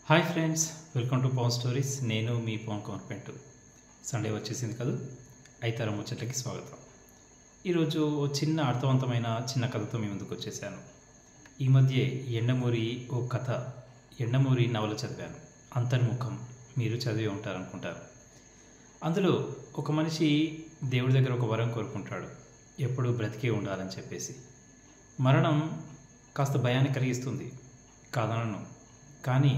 Hi friends, welcome to Pavan stories. నేను మీ Pavan Kumar Pentu. Sunday వచ్చేసింది కదా, ఐతార ముచ్చట్లకి స్వాగతం. ఈరోజు చిన్న అర్థవంతమైన చిన్న కథతో మీ ముందుకు వచ్చేసాను. ఈ మధ్య ఎండమూరి నవల చదివాను. అంతర్ముఖం మీరు చదివి ఉంటారనుకుంటారు. అందులో ఒక మనిషి దేవుడి దగ్గర ఒక వరం కోరుకుంటాడు, ఎప్పుడూ బ్రతికే ఉండాలని చెప్పేసి. మరణం కాస్త భయాన్ని కలిగిస్తుంది, కాదనను. కానీ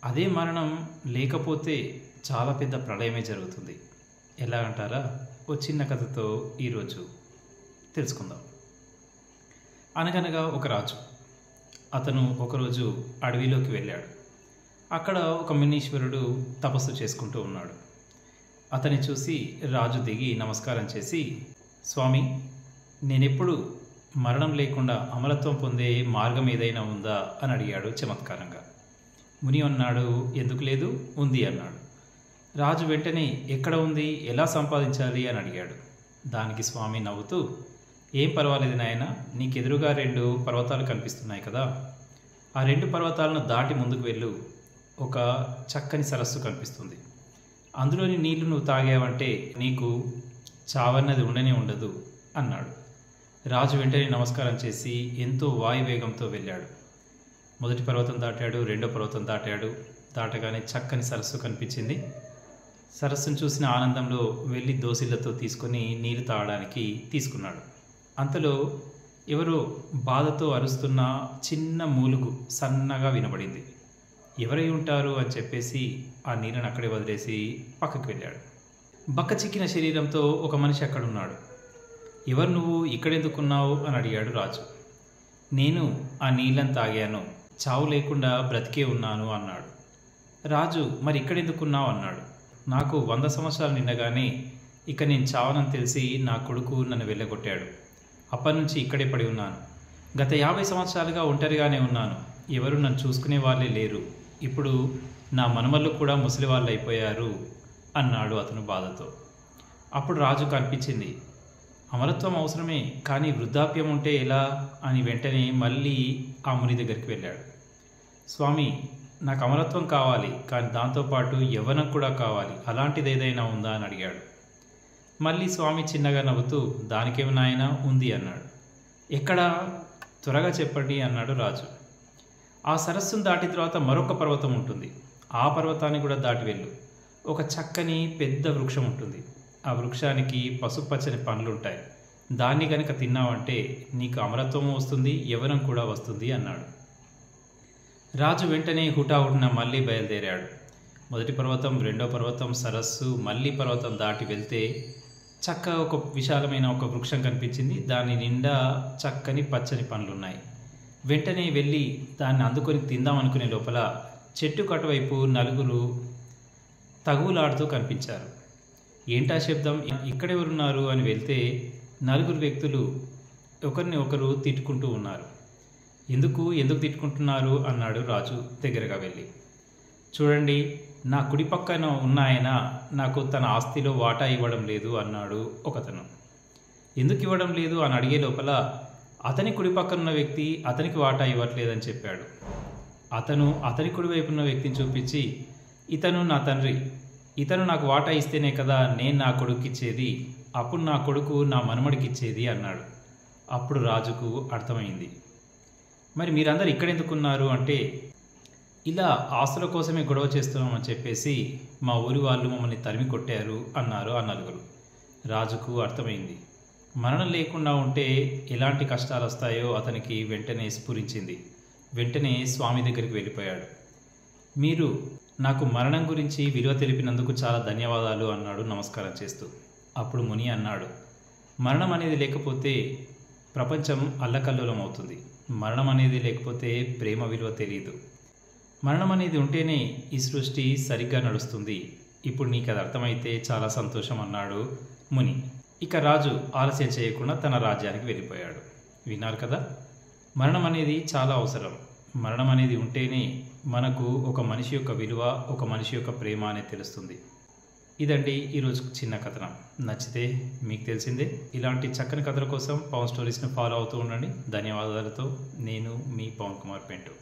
అదే మరణం లేకపోతే చాలా పెద్ద ప్రళయమే జరుగుతుంది. ఎలా అంటారా? ఓ చిన్న కథతో ఈరోజు తెలుసుకుందాం. అనగనగా ఒక రాజు. అతను ఒకరోజు అడవిలోకి వెళ్ళాడు. అక్కడ ఒక మునీశ్వరుడు తపస్సు చేసుకుంటూ ఉన్నాడు. అతన్ని చూసి రాజు దిగి నమస్కారం చేసి, స్వామి, నేనెప్పుడు మరణం లేకుండా అమరత్వం పొందే మార్గం ఏదైనా ఉందా అని అడిగాడు చమత్కారంగా. ముని అన్నాడు, ఎందుకు లేదు, ఉంది అన్నాడు. రాజు వెంటనే ఎక్కడ ఉంది, ఎలా సంపాదించాలి అని అడిగాడు. దానికి స్వామి నవ్వుతూ, ఏం పర్వాలేదు నాయన, నీకెదురుగా 2 పర్వతాలు కనిపిస్తున్నాయి కదా, ఆ 2 పర్వతాలను దాటి ముందుకు వెళ్ళు, ఒక చక్కని సరస్సు కనిపిస్తుంది. అందులోని నీళ్లు నువ్వు తాగావంటే నీకు చావన్నది ఉండనే ఉండదు అన్నాడు. రాజు వెంటనే నమస్కారం చేసి ఎంతో వాయువేగంతో వెళ్ళాడు. మొదటి పర్వతం దాటాడు, 2వ పర్వతం దాటాడు. దాటగానే చక్కని సరస్సు కనిపించింది. సరస్సును చూసిన ఆనందంలో వెళ్ళి దోసిళ్లతో తీసుకొని నీళ్లు తాగడానికి తీసుకున్నాడు. అంతలో ఎవరో బాధతో అరుస్తున్న చిన్న మూలుగు సన్నగా వినబడింది. ఎవరై ఉంటారు అని చెప్పేసి ఆ నీళ్ళను అక్కడే వదిలేసి పక్కకి వెళ్ళాడు. బక్క చిక్కిన శరీరంతో ఒక మనిషి అక్కడున్నాడు. ఎవరు నువ్వు, ఇక్కడెందుకున్నావు అని అడిగాడు రాజు. నేను ఆ నీళ్ళని తాగాను, చావు లేకుండా బ్రతికే ఉన్నాను అన్నాడు. రాజు, మరి ఇక్కడెందుకున్నావు అన్నాడు. నాకు 100 సంవత్సరాలు నిండగానే ఇక నేను చావనని తెలిసి నా కొడుకు నన్ను వెళ్ళగొట్టాడు. అప్పటి నుంచి ఇక్కడే పడి ఉన్నాను. గత 50 సంవత్సరాలుగా ఒంటరిగానే ఉన్నాను. ఎవరు నన్ను చూసుకునే వాళ్ళే లేరు. ఇప్పుడు నా మనమళ్ళు కూడా ముసలి వాళ్ళు అయిపోయారు అన్నాడు అతను బాధతో. అప్పుడు రాజుకు అనిపించింది, అమరత్వం అవసరమే, కానీ వృద్ధాప్యం ఉంటే ఎలా అని వెంటనే మళ్ళీ ఆ ముని దగ్గరికి వెళ్ళాడు. స్వామి, నాకు అమరత్వం కావాలి, కానీ దాంతోపాటు యవ్వనం కూడా కావాలి, అలాంటిది ఏదైనా ఉందా అని అడిగాడు. మళ్ళీ స్వామి చిన్నగా నవ్వుతూ, దానికేమి నాయనా, ఉంది అన్నాడు. ఎక్కడా, త్వరగా చెప్పండి అన్నాడు రాజు. ఆ సరస్సును దాటిన తర్వాత మరొక పర్వతం ఉంటుంది. ఆ పర్వతాన్ని కూడా దాటి వెళ్ళు. ఒక చక్కని పెద్ద వృక్షం ఉంటుంది. ఆ వృక్షానికి పసుపచ్చని పండ్లుంటాయి. దాన్ని కనుక తిన్నావంటే నీకు అమరత్వము వస్తుంది, యవ్వనం కూడా వస్తుంది అన్నాడు. రాజు వెంటనే హుటాహుటిన మళ్ళీ బయలుదేరాడు. మొదటి పర్వతం, 2వ పర్వతం, సరస్సు, మళ్ళీ పర్వతం దాటి వెళ్తే చక్కగా ఒక విశాలమైన ఒక వృక్షం కనిపించింది. దాని నిండా చక్కని పచ్చని పండ్లున్నాయి. వెంటనే వెళ్ళి దాన్ని అందుకొని తిందాం అనుకునే లోపల చెట్టుకు అటువైపు 4 తగువులాడుతూ కనిపించారు. ఏంటా శబ్దం, ఇక్కడెవరున్నారు అని వెళ్తే 4 వ్యక్తులు ఒకరిని ఒకరు తిట్టుకుంటూ ఉన్నారు. ఎందుకు తిట్టుకుంటున్నారు అన్నాడు రాజు దగ్గరగా వెళ్ళి. చూడండి, నా కుడి పక్కన ఉన్న ఆయన నాకు తన ఆస్తిలో వాటా ఇవ్వడం లేదు అన్నాడు ఒకతను. ఎందుకు ఇవ్వడం లేదు అని అడిగే లోపల అతని కుడి పక్కన ఉన్న వ్యక్తి అతనికి వాటా ఇవ్వట్లేదని చెప్పాడు. అతని కుడి వైపు ఉన్న వ్యక్తిని చూపించి, ఇతను నా తండ్రి, ఇతను నాకు వాటా ఇస్తేనే కదా నేను నా కొడుకు ఇచ్చేది, అప్పుడు నా కొడుకు నా మనమడికి ఇచ్చేది అన్నాడు. అప్పుడు రాజుకు అర్థమైంది. మరి మీరందరూ ఇక్కడెందుకున్నారు అంటే, ఇలా ఆస్తుల కోసమే గొడవ చేస్తున్నామని చెప్పేసి మా ఊరి వాళ్ళు మమ్మల్ని తరిమి కొట్టారు అన్నారు ఆ 4. రాజుకు అర్థమైంది. మరణం లేకుండా ఉంటే ఎలాంటి కష్టాలు వస్తాయో అతనికి వెంటనే స్ఫురించింది. వెంటనే స్వామి దగ్గరికి వెళ్ళిపోయాడు. మీరు నాకు మరణం గురించి విలువ తెలిపినందుకు చాలా ధన్యవాదాలు అన్నాడు నమస్కారం చేస్తూ. అప్పుడు ముని అన్నాడు, మరణం అనేది లేకపోతే ప్రపంచం అల్లకల్లోలం అవుతుంది. మరణం అనేది లేకపోతే ప్రేమ విలువ తెలియదు. మరణం అనేది ఉంటేనే ఈ సృష్టి సరిగ్గా నడుస్తుంది. ఇప్పుడు నీకు అది అర్థమైతే చాలా సంతోషం అన్నాడు ముని. ఇక రాజు ఆలస్యం చేయకుండా తన రాజ్యానికి వెళ్ళిపోయాడు. విన్నారు కదా, మరణం అనేది చాలా అవసరం. మరణం అనేది ఉంటేనే మనకు ఒక మనిషి యొక్క విలువ, ఒక మనిషి యొక్క ప్రేమ అనేది తెలుస్తుంది. ఇదండి ఈరోజు చిన్న కథనం. నచ్చితే మీకు తెలిసిందే, ఇలాంటి చక్కని కథల కోసం పవన్ స్టోరీస్ని ఫాలో అవుతూ ఉండండి. ధన్యవాదాలతో నేను మీ పవన్ కుమార్ పెంటు.